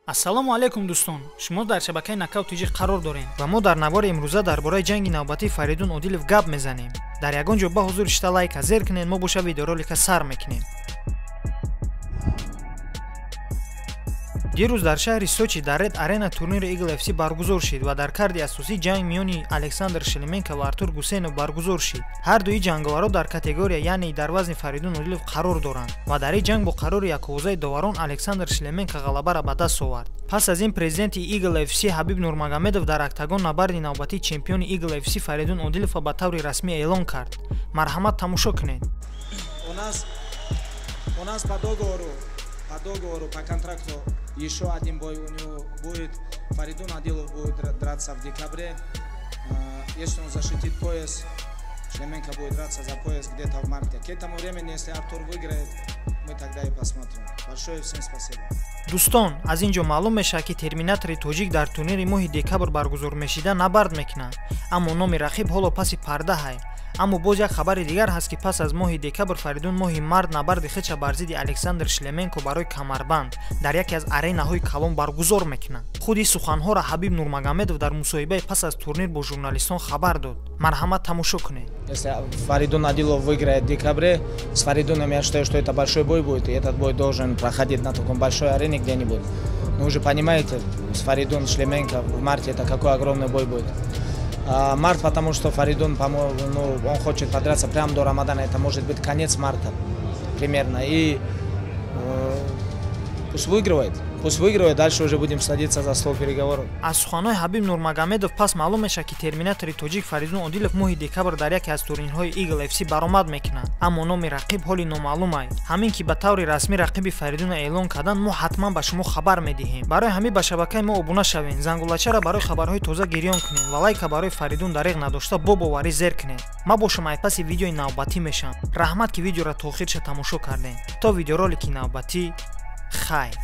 ассалому алайкум дӯстон, шумо дар шабакаи Нокаут TG қарор дорем ва мо дар навбари имрӯза дар бораи ҷанги навбатии Фаридун Одилов гап мезанем. Дар ягон ҷо ба ҳузури шта лайка зер кунед, мо боша видеоролика сар мекунем. дирӯз дар шаҳри Сочи дар Ред Арена турнири Eagle FC баргузор шуд ва дар карди асосӣ ҷанг миёни Александр Шлеменко ва Артур Гусейнов баргузор шуд. Ҳар дуи ҷанговаро дар категория, яъне дар вазни Фаридун Одилов қарор доранд ва дар ин ҷанг бо қарори яковозаи доварон Александр Шлеменко ғалабаро ба даст овард. Пас аз ин президенти Eagle FC Ҳабиб Нурмагомедов дар октагон набарди навбатии чемпиони Eagle FC Фаридун Одиловро ба таври расмӣ эълон кард. Марҳамат, тамошо кунед. У нас по договору, по контракту еще один бой у него будет. Фаридун Одилов будет драться в декабре. Если он защитит пояс, Шлеменко будет драться за пояс где-то в марте. К этому времени, если Артур выиграет, мы тогда и посмотрим. Большое всем спасибо. Дӯстон, аз ин ҷо маълум мешавад ки терминатори тоҷик дар турнири моҳи декабр баргузор мешуда набард мекунад, аммо номи рақиб ҳоло паси парда ҳай. Аммо боз як хабари дигар ҳаст ки пас аз моҳи декабр Фаридун моҳи мард набарди хича бар зидди Александр Шлеменко барои камарбанд дар яке аз аренаҳои калон баргузор мекунад. Худи суханҳоро Ҳабиб Нурмагомедов дар мусоҳибаи пас аз турнир бо журналистон хабар дод. Марҳамат, тамошо кунед. Если Фаридун Одилов выиграет в декабре, с Фаридуном я считаю, что это большой бой будет, и этот бой должен проходить на таком большой арене где-нибудь. Но вы же понимаете, с Фаридун Шлеменко в марте это какой огромный бой будет. Март, потому что Фаридун, по-моему, он хочет подраться прямо до Рамадана, это может быть конец марта примерно, и пусть выигрывает, дальше уже будем садиться за стол переговоров. Аз суханои Ҳабиб Нурмагомедов пас маълум мешавад ки терминатори тоҷик Фаридун Одилов моҳи декабр дар яке аз турнирҳои Eagle FC баромад мекунад, аммо номи рақиб ҳоли номаълум аст. Ҳамин ки ба таври расмӣ рақиби Фаридуна эълон карданд, мо ҳатман ба шумо хабар медиҳем. Барои ҳамин ба шабакаи мо обуна шавед, зангулачаро барои хабарҳои тоза гирён кунед ва лайка барои Фаридун дариқ надошта бо боварӣ зер кунед. Ма бо шумо айпаси видеои навбатӣ мешавам. Раҳмат ки видеоро то охирша тамошо кардем. То видеоролики навбатӣ, хайр.